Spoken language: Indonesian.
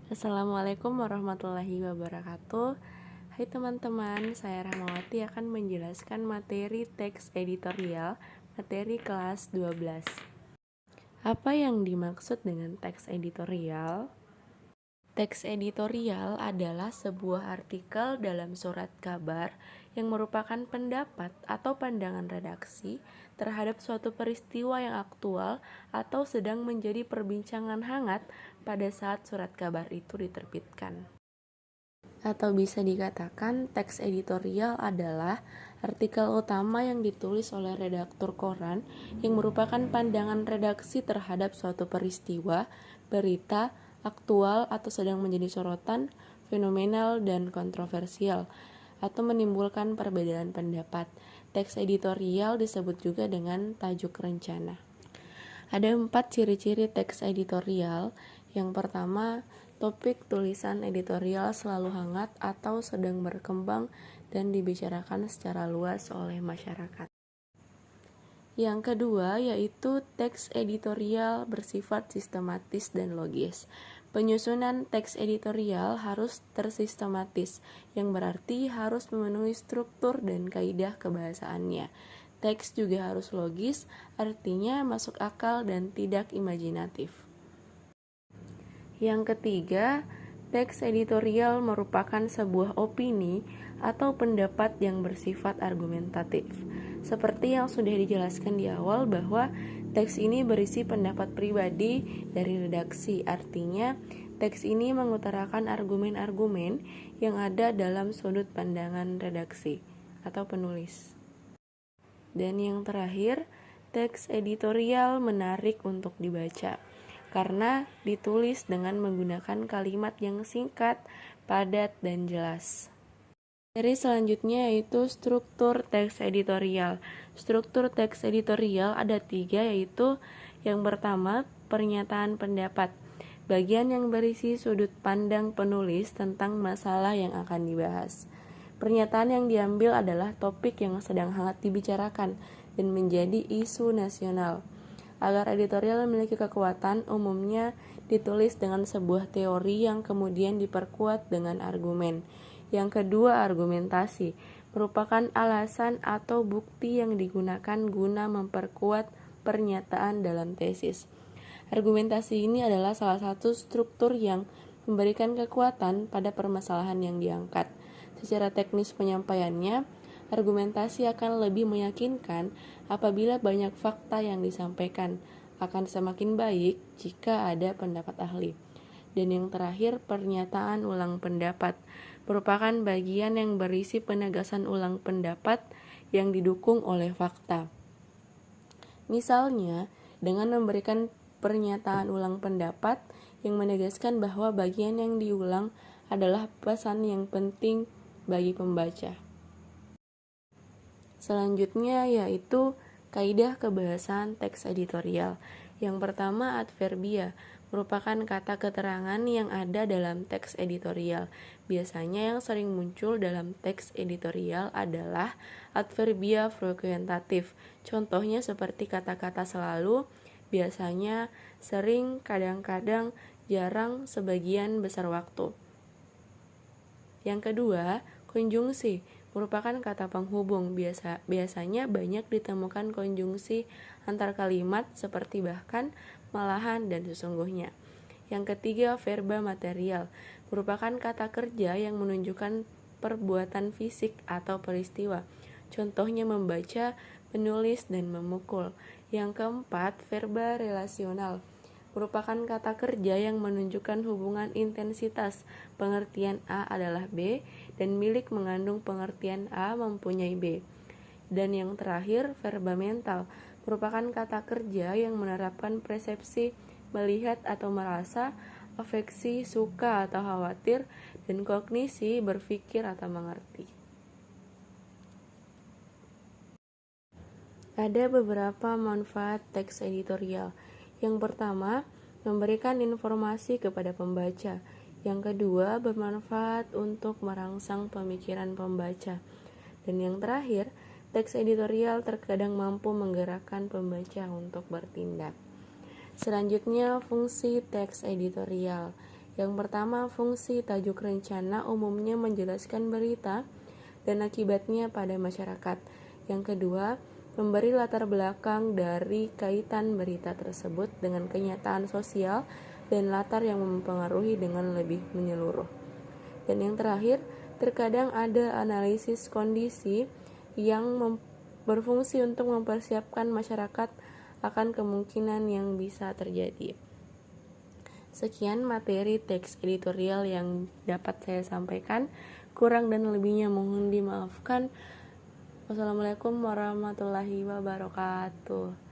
Assalamualaikum warahmatullahi wabarakatuh. Hai teman-teman, saya Rahmawati akan menjelaskan materi teks editorial, materi kelas 12. Apa yang dimaksud dengan teks editorial? Teks editorial adalah sebuah artikel dalam surat kabar yang merupakan pendapat atau pandangan redaksi terhadap suatu peristiwa yang aktual atau sedang menjadi perbincangan hangat pada saat surat kabar itu diterbitkan. Atau bisa dikatakan teks editorial adalah artikel utama yang ditulis oleh redaktur koran yang merupakan pandangan redaksi terhadap suatu peristiwa, berita, aktual atau sedang menjadi sorotan, fenomenal dan kontroversial, atau menimbulkan perbedaan pendapat. Teks editorial disebut juga dengan tajuk rencana. Ada 4 ciri-ciri teks editorial. Yang pertama, topik tulisan editorial selalu hangat atau sedang berkembang dan dibicarakan secara luas oleh masyarakat. Yang kedua yaitu teks editorial bersifat sistematis dan logis. Penyusunan teks editorial harus tersistematis, yang berarti harus memenuhi struktur dan kaidah kebahasaannya. Teks juga harus logis, artinya masuk akal dan tidak imajinatif. Yang ketiga, teks editorial merupakan sebuah opini atau pendapat yang bersifat argumentatif. Seperti yang sudah dijelaskan di awal bahwa teks ini berisi pendapat pribadi dari redaksi, artinya teks ini mengutarakan argumen-argumen yang ada dalam sudut pandangan redaksi atau penulis. Dan yang terakhir, teks editorial menarik untuk dibaca karena ditulis dengan menggunakan kalimat yang singkat, padat, dan jelas. Materi selanjutnya yaitu struktur teks editorial. Struktur teks editorial ada 3, yaitu yang pertama, pernyataan pendapat. Bagian yang berisi sudut pandang penulis tentang masalah yang akan dibahas. Pernyataan yang diambil adalah topik yang sedang hangat dibicarakan dan menjadi isu nasional. Agar editorial memiliki kekuatan, umumnya ditulis dengan sebuah teori yang kemudian diperkuat dengan argumen. Yang kedua, argumentasi merupakan alasan atau bukti yang digunakan guna memperkuat pernyataan dalam tesis. Argumentasi ini adalah salah satu struktur yang memberikan kekuatan pada permasalahan yang diangkat. Secara teknis penyampaiannya, argumentasi akan lebih meyakinkan apabila banyak fakta yang disampaikan, akan semakin baik jika ada pendapat ahli. Dan yang terakhir, pernyataan ulang pendapat merupakan bagian yang berisi penegasan ulang pendapat yang didukung oleh fakta. Misalnya, dengan memberikan pernyataan ulang pendapat yang menegaskan bahwa bagian yang diulang adalah pesan yang penting bagi pembaca. Selanjutnya yaitu kaidah kebahasaan teks editorial. Yang pertama, adverbia merupakan kata keterangan yang ada dalam teks editorial. Biasanya yang sering muncul dalam teks editorial adalah adverbia frekuentatif. Contohnya seperti kata-kata selalu, biasanya, sering, kadang-kadang, jarang, sebagian besar waktu. Yang kedua, konjungsi merupakan kata penghubung. Biasanya banyak ditemukan konjungsi antar kalimat seperti bahkan, malahan, dan sesungguhnya. Yang ketiga, verba material merupakan kata kerja yang menunjukkan perbuatan fisik atau peristiwa. Contohnya membaca, menulis, dan memukul. Yang keempat, verba relasional merupakan kata kerja yang menunjukkan hubungan intensitas. Pengertian A adalah B dan milik mengandung pengertian A mempunyai B. Dan yang terakhir, verba mental merupakan kata kerja yang menerapkan persepsi, melihat atau merasa, afeksi, suka atau khawatir, dan kognisi, berpikir atau mengerti. Ada beberapa manfaat teks editorial. Yang pertama, memberikan informasi kepada pembaca. Yang kedua, bermanfaat untuk merangsang pemikiran pembaca. Dan yang terakhir, teks editorial terkadang mampu menggerakkan pembaca untuk bertindak. Selanjutnya, fungsi teks editorial. Yang pertama, fungsi tajuk rencana umumnya menjelaskan berita dan akibatnya pada masyarakat. Yang kedua, memberi latar belakang dari kaitan berita tersebut dengan kenyataan sosial dan latar yang mempengaruhi dengan lebih menyeluruh. Dan yang terakhir, terkadang ada analisis kondisi yang berfungsi untuk mempersiapkan masyarakat akan kemungkinan yang bisa terjadi. Sekian materi teks editorial yang dapat saya sampaikan. Kurang dan lebihnya mohon dimaafkan. Wassalamualaikum warahmatullahi wabarakatuh.